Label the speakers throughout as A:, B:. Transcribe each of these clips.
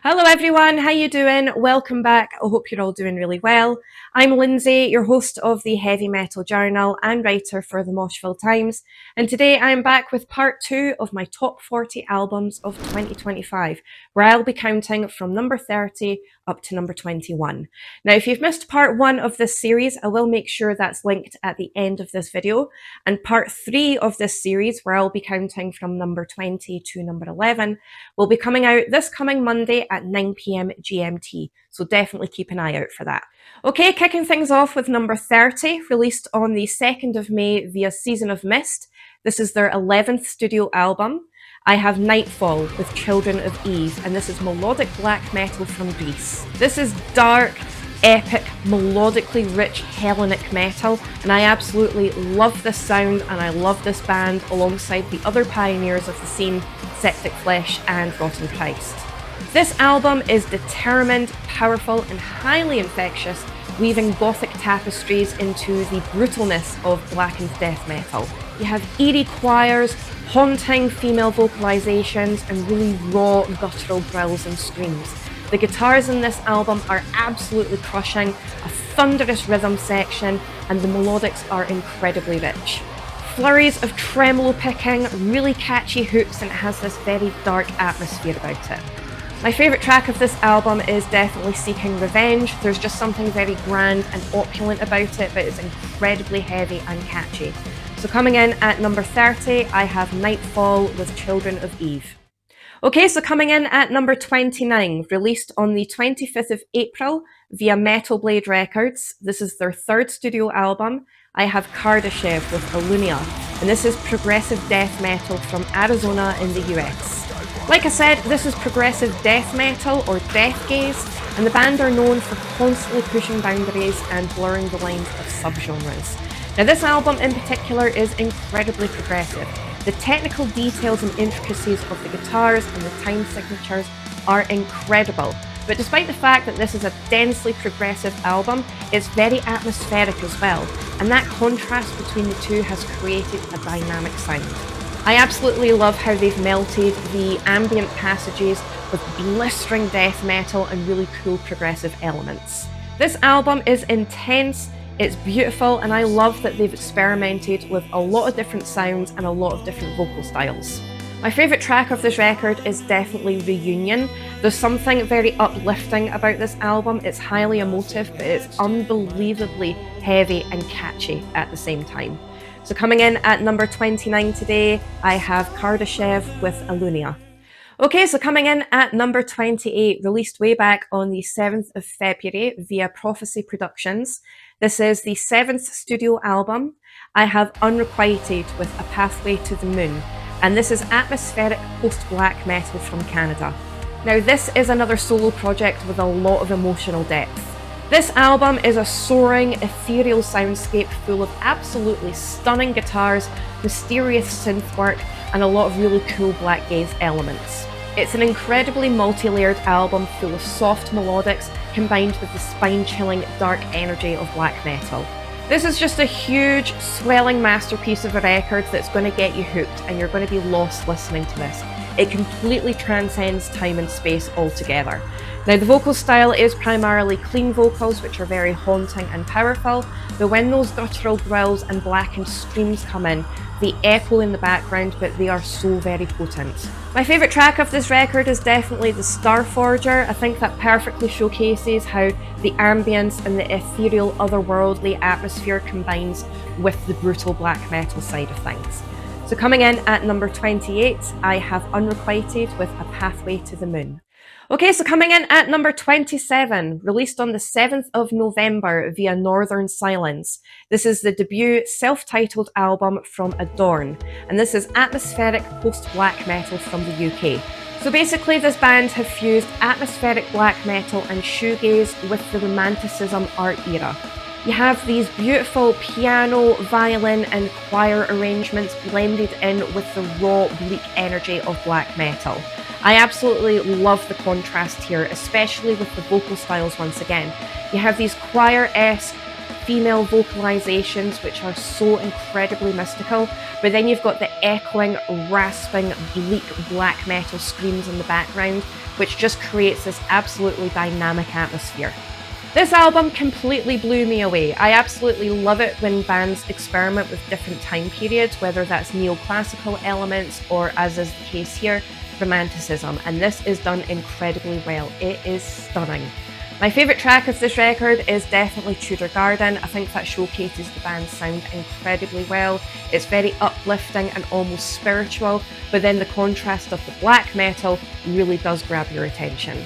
A: Hello everyone, how you doing? Welcome back. I hope you're all doing really well. I'm Lindsay, your host of the Heavy Metal Journal and writer for the Moshville Times, and today I am back with part 2 of my top 40 albums of 2025, where I'll be counting from number 30 up to number 21. Now, if you've missed part 1 of this series, I will make sure that's linked at the end of this video, and part 3 of this series, where I'll be counting from number 20 to number 11, will be coming out this coming Monday at 9 p.m. GMT, so definitely keep an eye out for that. Okay, kicking things off with number 30, released on the 2nd of May via Season of Mist. This is their 11th studio album. I have Nightfall with Children of Eve, and this is melodic black metal from Greece. This is dark, epic, melodically rich Hellenic metal, and I absolutely love this sound and I love this band alongside the other pioneers of the scene, Septic Flesh and Rotten Christ. This album is determined, powerful and highly infectious, weaving gothic tapestries into the brutalness of blackened death metal. You have eerie choirs, haunting female vocalizations and really raw guttural growls and screams. The guitars in this album are absolutely crushing, a thunderous rhythm section, and the melodics are incredibly rich. Flurries of tremolo picking, really catchy hooks, and it has this very dark atmosphere about it. My favourite track of this album is definitely Seeking Revenge. There's just something very grand and opulent about it, but it's incredibly heavy and catchy. So coming in at number 30, I have Nightfall with Children of Eve. Okay, so coming in at number 29, released on the 25th of April via Metal Blade Records. This is their 3rd studio album. I have Kardashev with Alunea, and this is progressive death metal from Arizona in the US. Like I said, this is progressive death metal or death gaze, and the band are known for constantly pushing boundaries and blurring the lines of subgenres. Now, this album in particular is incredibly progressive. The technical details and intricacies of the guitars and the time signatures are incredible. But despite the fact that this is a densely progressive album, it's very atmospheric as well, and that contrast between the two has created a dynamic sound. I absolutely love how they've melted the ambient passages with blistering death metal and really cool progressive elements. This album is intense, it's beautiful, and I love that they've experimented with a lot of different sounds and a lot of different vocal styles. My favourite track of this record is definitely Reunion. There's something very uplifting about this album. It's highly emotive, but it's unbelievably heavy and catchy at the same time. So coming in at number 29 today, I have Kardashev with Alunea. Okay, so coming in at number 28, released way back on the 7th of February via Prophecy Productions. This is the 7th studio album. I have Unrequited with A Pathway to the Moon, and this is atmospheric post-black metal from Canada. Now, this is another solo project with a lot of emotional depth. This album is a soaring, ethereal soundscape full of absolutely stunning guitars, mysterious synth work, and a lot of really cool black gaze elements. It's an incredibly multi-layered album full of soft melodics combined with the spine-chilling dark energy of black metal. This is just a huge, swelling masterpiece of a record that's going to get you hooked, and you're going to be lost listening to this. It completely transcends time and space altogether. Now, the vocal style is primarily clean vocals, which are very haunting and powerful, but when those guttural growls and blackened screams come in, they echo in the background, but they are so very potent. My favourite track of this record is definitely the Starforger. I think that perfectly showcases how the ambience and the ethereal, otherworldly atmosphere combines with the brutal black metal side of things. So coming in at number 28, I have Unrequited with A Pathway to the Moon. Okay, so coming in at number 27, released on the 7th of November via Northern Silence. This is the debut self-titled album from Adorn, and this is atmospheric post-black metal from the UK. So basically, this band have fused atmospheric black metal and shoegaze with the Romanticism art era. You have these beautiful piano, violin and choir arrangements blended in with the raw, bleak energy of black metal. I absolutely love the contrast here, especially with the vocal styles once again. You have these choir-esque, female vocalizations, which are so incredibly mystical, but then you've got the echoing, rasping, bleak black metal screams in the background, which just creates this absolutely dynamic atmosphere. This album completely blew me away. I absolutely love it when bands experiment with different time periods, whether that's neoclassical elements or, as is the case here, romanticism, and this is done incredibly well. It is stunning. My favourite track of this record is definitely Tudor Garden. I think that showcases the band's sound incredibly well. It's very uplifting and almost spiritual, but then the contrast of the black metal really does grab your attention.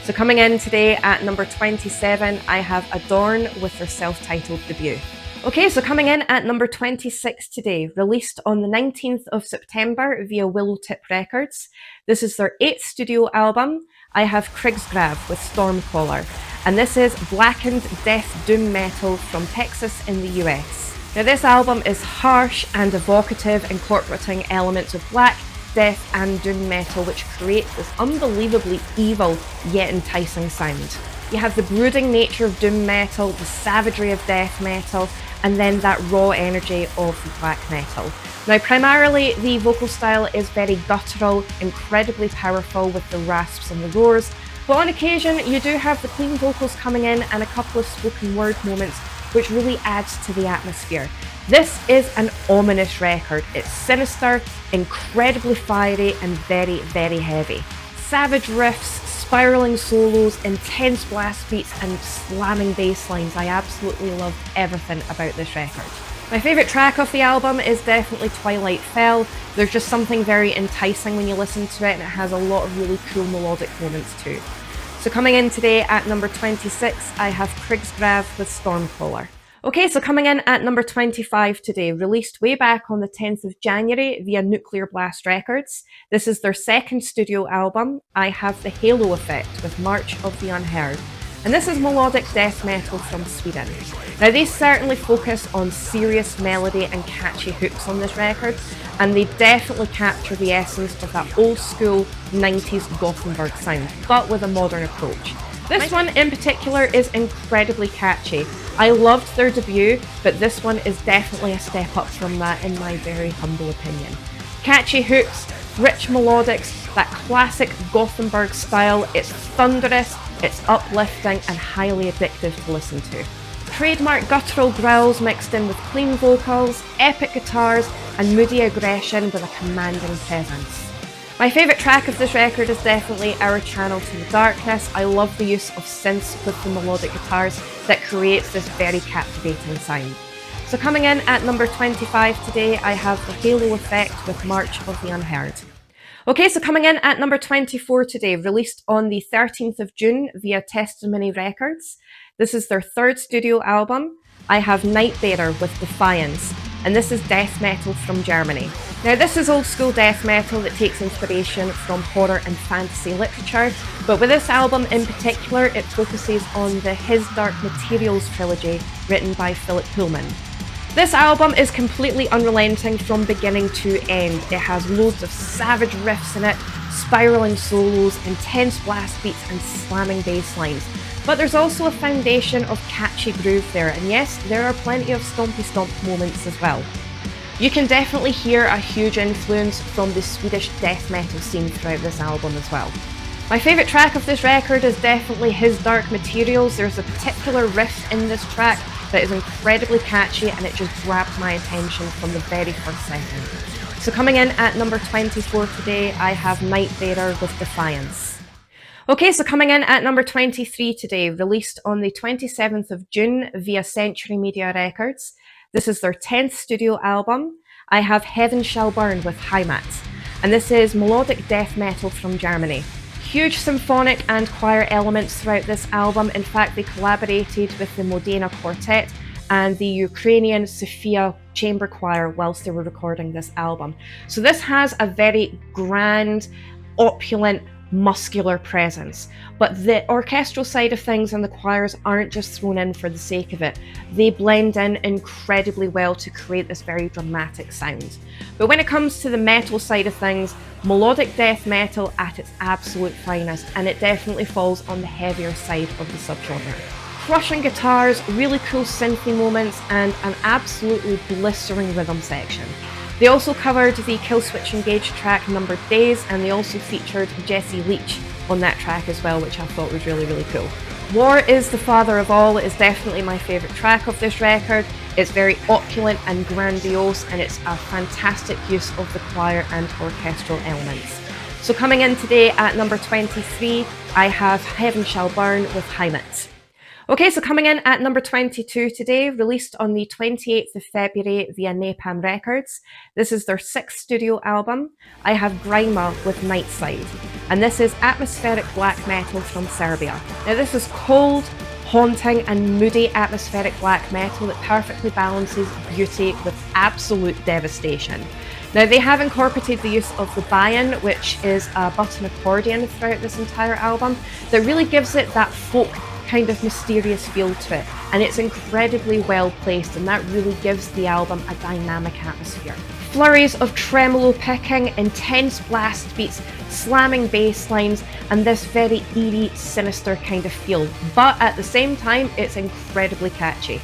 A: So coming in today at number 27, I have Adorn with their self-titled debut. Okay, so coming in at number 26 today, released on the 19th of September via Willowtip Records. This is their 8th studio album. I have Krigsgrav with Stormcaller, and this is blackened death doom metal from Texas in the US. Now this album is harsh and evocative, incorporating elements of black, death and doom metal, which creates this unbelievably evil yet enticing sound. You have the brooding nature of doom metal, the savagery of death metal, and then that raw energy of the black metal. Now primarily the vocal style is very guttural, incredibly powerful with the rasps and the roars, but on occasion you do have the clean vocals coming in and a couple of spoken word moments, which really adds to the atmosphere. This is an ominous record. It's sinister, incredibly fiery and very, very heavy. Savage riffs, spiralling solos, intense blast beats and slamming bass lines. I absolutely love everything about this record. My favourite track off the album is definitely Twilight Fell. There's just something very enticing when you listen to it, and it has a lot of really cool melodic moments too. So coming in today at number 26, I have Krigsgrav with Stormcaller. Okay, so coming in at number 25 today, released way back on the 10th of January via Nuclear Blast Records. This is their 2nd studio album. I have The Halo Effect with March of the Unheard. And this is melodic death metal from Sweden. Now they certainly focus on serious melody and catchy hooks on this record, and they definitely capture the essence of that old school 90s Gothenburg sound, but with a modern approach. This one in particular is incredibly catchy. I loved their debut, but this one is definitely a step up from that in my very humble opinion. Catchy hooks, rich melodics, that classic Gothenburg style. It's thunderous, it's uplifting and highly addictive to listen to. Trademark guttural growls mixed in with clean vocals, epic guitars and moody aggression with a commanding presence. My favourite track of this record is definitely Our Channel to the Darkness. I love the use of synths with the melodic guitars that creates this very captivating sound. So coming in at number 25 today, I have The Halo Effect with March of the Unheard. Okay, so coming in at number 24 today, released on the 13th of June via Testimony Records. This is their 3rd studio album. I have Nightbearer with Defiance, and this is death metal from Germany. Now this is old school death metal that takes inspiration from horror and fantasy literature, but with this album in particular it focuses on the His Dark Materials trilogy written by Philip Pullman. This album is completely unrelenting from beginning to end. It has loads of savage riffs in it, spiraling solos, intense blast beats and slamming bass lines. But there's also a foundation of catchy groove there, and yes, there are plenty of stompy stomp moments as well. You can definitely hear a huge influence from the Swedish death metal scene throughout this album as well. My favourite track of this record is definitely His Dark Materials. There's a particular riff in this track that is incredibly catchy and it just grabbed my attention from the very first second. So coming in at number 24 today, I have Nightbearer with Defiance. Okay, so coming in at number 23 today, released on the 27th of June via Century Media Records. This is their 10th studio album. I have Heaven Shall Burn with Heimat, and this is melodic death metal from Germany. Huge symphonic and choir elements throughout this album. In fact, they collaborated with the Modena Quartet and the Ukrainian Sofia Chamber Choir whilst they were recording this album. So this has a very grand, opulent, muscular presence, but the orchestral side of things and the choirs aren't just thrown in for the sake of it. They blend in incredibly well to create this very dramatic sound. But when it comes to the metal side of things, melodic death metal at its absolute finest, and it definitely falls on the heavier side of the subgenre. Crushing guitars, really cool synthy moments, and an absolutely blistering rhythm section. They also covered the Killswitch Engage track Numbered Days, and they also featured Jesse Leach on that track as well, which I thought was really, really cool. War is the Father of All is definitely my favourite track of this record. It's very opulent and grandiose, and it's a fantastic use of the choir and orchestral elements. So coming in today at number 23, I have Heaven Shall Burn with Heimat. Okay, so coming in at number 22 today, released on the 28th of February via Napalm Records. This is their 6th studio album. I have Grima with Nightside, and this is atmospheric black metal from Serbia. Now this is cold, haunting and moody atmospheric black metal that perfectly balances beauty with absolute devastation. Now they have incorporated the use of the buy-in, which is a button accordion throughout this entire album, that really gives it that folk kind of mysterious feel to it, and it's incredibly well placed, and that really gives the album a dynamic atmosphere. Flurries of tremolo picking, intense blast beats, slamming bass lines, and this very eerie, sinister kind of feel, but at the same time it's incredibly catchy.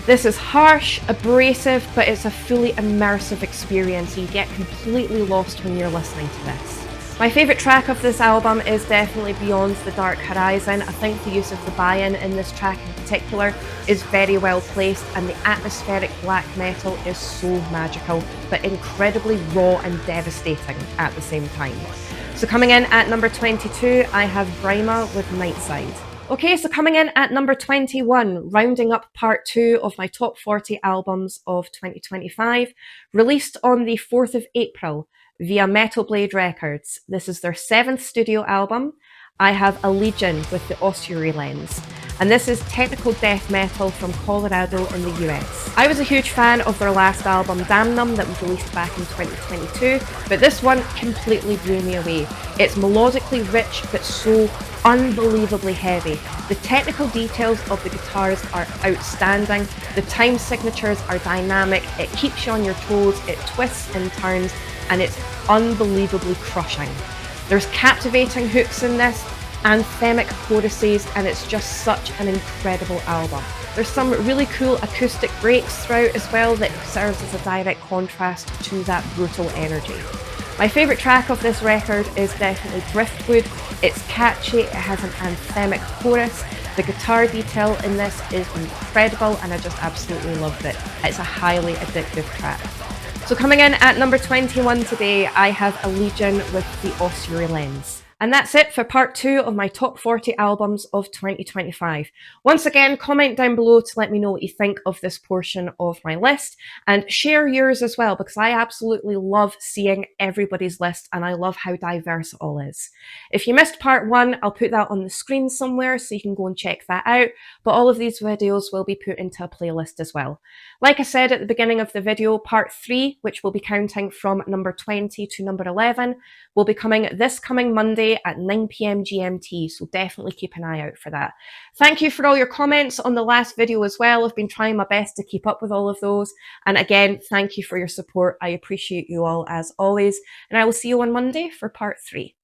A: This is harsh, abrasive, but it's a fully immersive experience. You get completely lost when you're listening to this. My favourite track of this album is definitely Beyond the Dark Horizon. I think the use of the buy-in in this track in particular is very well placed, and the atmospheric black metal is so magical, but incredibly raw and devastating at the same time. So coming in at number 22, I have Grima with Nightside. Okay, so coming in at number 21, rounding up part 2 of my top 40 albums of 2025, released on the 4th of April via Metal Blade Records. This is their 7th studio album. I have A Legion with the Ossuary Lens, and this is technical death metal from Colorado in the US. I was a huge fan of their last album, Damnum, that was released back in 2022, but this one completely blew me away. It's melodically rich, but so unbelievably heavy. The technical details of the guitars are outstanding, the time signatures are dynamic, it keeps you on your toes, it twists and turns, and it's unbelievably crushing. There's captivating hooks in this, anthemic choruses, and it's just such an incredible album. There's some really cool acoustic breaks throughout as well that serves as a direct contrast to that brutal energy. My favourite track of this record is definitely Driftwood. It's catchy, it has an anthemic chorus, the guitar detail in this is incredible, and I just absolutely loved it. It's a highly addictive track. So coming in at number 21 today, I have A Legion with the Ossuary Lens. And that's it for part 2 of my top 40 albums of 2025. Once again, comment down below to let me know what you think of this portion of my list, and share yours as well, because I absolutely love seeing everybody's list and I love how diverse it all is. If you missed part 1, I'll put that on the screen somewhere so you can go and check that out, but all of these videos will be put into a playlist as well. Like I said at the beginning of the video, part 3, which will be counting from number 20 to number 11, will be coming this coming Monday at 9 PM GMT, so definitely keep an eye out for that. Thank you for all your comments on the last video as well. I've been trying my best to keep up with all of those, and again, thank you for your support. I appreciate you all as always, and I will see you on Monday for part 3.